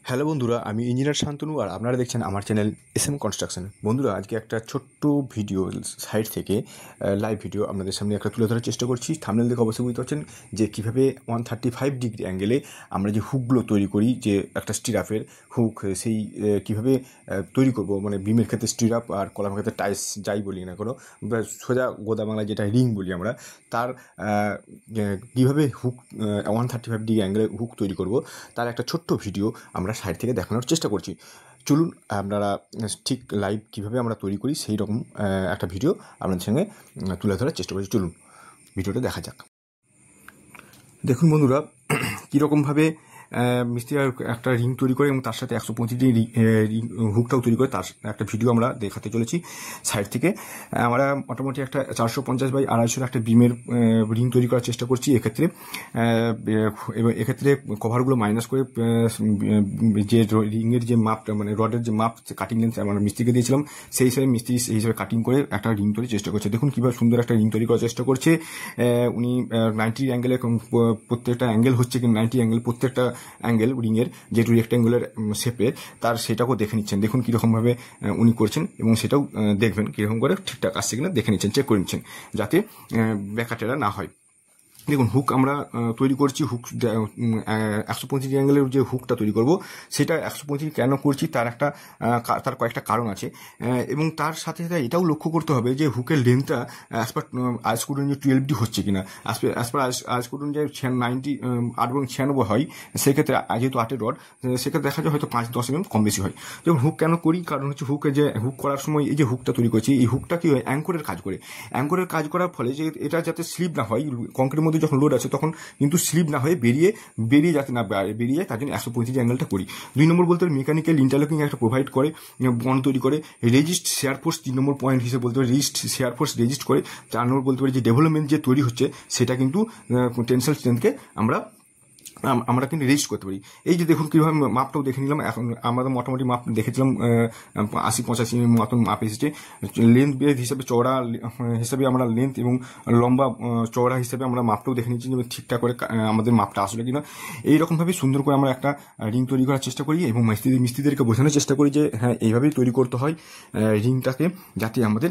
Hello বন্ধুরা, আমি engineer Shantanu আর আপনারা দেখছেন আমার চ্যানেল এসএম কনস্ট্রাকশন। বন্ধুরা, আজকে একটা ছোট্ট ভিডিও সাইট থেকে লাইভ ভিডিও আপনাদের সামনে একটা তুলে ধরার চেষ্টা করছি। থাম্বনেল দেখে অবশ্যই বুঝতে পারছেন যে কীভাবে 135 ডিগ্রি অ্যাঙ্গেলে আমরা যে হুকগুলো তৈরি করি, যে একটা স্টিরাপের হুক, সেই কীভাবে তৈরি করব, মানে বিমের ক্ষেত্রে স্টিরাপ আর কলামের ক্ষেত্রে টাইস যাই বলি না কোনো, সোজা গোদা বাংলায় যেটা রিং বলি আমরা, তার কীভাবে হুক 135 ডিগ্রি অ্যাঙ্গেলে হুক তৈরি করব তার একটা ছোট্ট ভিডিও আমরা সাইড থেকে দেখানোর চেষ্টা করছি। চলুন আপনারা ঠিক লাইভ কীভাবে আমরা তৈরি করি সেই রকম একটা ভিডিও আপনাদের সঙ্গে তুলে ধরার চেষ্টা করছি। চলুন ভিডিওটা দেখা যাক। দেখুন বন্ধুরা, কীরকমভাবে মিস্ত্রি একটা রিং তৈরি করে এবং তার সাথে 135 ডিগ্রি হুকটাও তৈরি করে, তার একটা ভিডিও আমরা দেখাতে চলেছি সাইড থেকে। আমরা মোটামুটি একটা 450x250 একটা বিমের রিং তৈরি করার চেষ্টা করছি। এক্ষেত্রে কভারগুলো মাইনাস করে যে রিংয়ের যে মাপটা, মানে রডের যে মাপ, কাটিং লেন্থ আমরা মিস্ত্রিকে দিয়েছিলাম, সেই হিসাবে মিস্ত্রি সেই হিসাবে কাটিং করে একটা রিং তৈরির চেষ্টা করছে। দেখুন কীভাবে সুন্দর একটা রিং তৈরি করার চেষ্টা করছে উনি। 90 অ্যাঙ্গেলে প্রত্যেকটা অ্যাঙ্গেল হচ্ছে কি 90 অ্যাঙ্গেল, প্রত্যেকটা অ্যাঙ্গেল রিংয়ের যেটু রেক্ট্যাঙ্গুলার শেপের, তার সেটাকেও দেখে নিচ্ছেন। দেখুন কীরকমভাবে উনি করছেন এবং সেটাও দেখবেন কীরকম করে ঠিকঠাক আসছে কিনা দেখে নিচ্ছেন, চেক করে নিচ্ছেন যাতে ব্যাকাটেরা না হয়। দেখুন হুক আমরা তৈরি করছি, হুক 135 অ্যাঙ্গেলের যে হুকটা তৈরি করব সেটা 135 কেন করছি তার কয়েকটা কারণ আছে। এবং তার সাথে সাথে এটাও লক্ষ্য করতে হবে যে হুকের লেন্থটা অ্যাজ পার আইসকোড অনুযায়ী 12D হচ্ছে কিনা। অ্যাজ পার আইসকোড অনুযায়ী 90 8 এবং 96 হয়, সেক্ষেত্রে যেহেতু 8-এর রড, সেক্ষেত্রে দেখা যায় হয়তো 5-10 mm কম বেশি হয়। যেমন হুক কেন করি, কারণ হচ্ছে হুক করার সময় এই যে হুকটা তৈরি করছি, এই হুকটা কি হয় অ্যাঙ্করের কাজ করে। অ্যাঙ্করের কাজ করার ফলে যে এটা যাতে স্লিপ না হয়, কংক্রিটের মধ্যে যখন লোড আছে তখন কিন্তু স্লিপ না হয়ে বেরিয়ে যাতে না বেরিয়ে যায়, তার জন্য 135 অ্যাঙ্গেলটা করি। 2 নম্বর বলতে মেকানিক্যাল ইন্টারলকিং একটা প্রোভাইড করে, বন্ড তৈরি করে। রেজিস্ট শেয়ার ফোর্স 3 নম্বর পয়েন্ট হিসেবে বলতে পারি, রেজিস্ট শেয়ার ফোর্স রেজিস্ট করে। 4 নম্বর বলতে পারি যে ডেভেলপমেন্ট যে তৈরি হচ্ছে সেটা কিন্তু টেনসাইল স্ট্রেংথকে আমরা কিন্তু রেজিস্ট করতে পারি। এই যে দেখুন কীভাবে মাপটাও দেখে নিলাম। এখন আমরা মোটামুটি মাপ দেখেছিলাম 80-85 মতন মাপ এসেছে। লেন্থ বেদ হিসাবে, চওড়া হিসাবে আমরা লেন্থ এবং লম্বা চওড়া হিসাবে আমরা মাপটাও দেখে নিচ্ছি যে ঠিকঠাক করে আমাদের মাপটা আসলে কিনা। এইরকমভাবে সুন্দর করে আমরা একটা রিং তৈরি করার চেষ্টা করি এবং মিস্ত্রিদেরকে বোঝানোর চেষ্টা করি যে হ্যাঁ এইভাবেই তৈরি করতে হয় রিংটাকে, যাতে আমাদের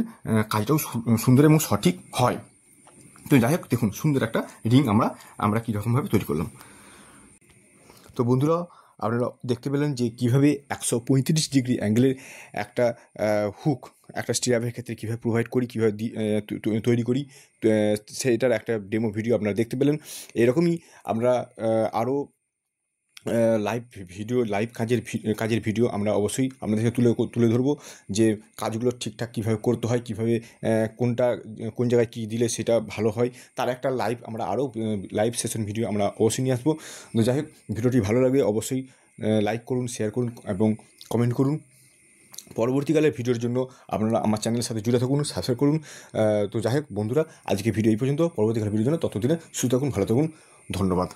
কাজটাও সুন্দর এবং সঠিক হয়। তো যাই হোক, দেখুন সুন্দর একটা রিং আমরা কীরকমভাবে তৈরি করলাম। তো বন্ধুরা, আপনারা দেখতে পেলেন যে কীভাবে 135 ডিগ্রি অ্যাঙ্গেলের একটা হুক একটা স্টিরাপের ক্ষেত্রে কীভাবে প্রোভাইড করি, কীভাবে তৈরি করি, সেটার একটা ডেমো ভিডিও আপনারা দেখতে পেলেন। এরকমই আমরা আরও লাইভ কাজের ভিডিও আমরা অবশ্যই আপনাদেরকে তুলে ধরবো, যে কাজগুলো ঠিকঠাক কীভাবে করতে হয়, কীভাবে কোন জায়গায় কী দিলে সেটা ভালো হয়, তার একটা আমরা আরও লাইভ সেশন ভিডিও আমরা অবশ্যই নিয়ে আসবো। তো যাই হোক, ভিডিওটি ভালো লাগলে অবশ্যই লাইক করুন, শেয়ার করুন এবং কমেন্ট করুন। পরবর্তীকালের ভিডিওর জন্য আপনারা আমার চ্যানেলের সাথে জুড়ে থাকুন, সাবস্ক্রাইব করুন। তো যাই হোক বন্ধুরা, আজকে ভিডিও এই পর্যন্ত। পরবর্তীকালের ভিডিওর জন্য ততদিনে সুস্থ থাকুন, ভালো থাকুন, ধন্যবাদ।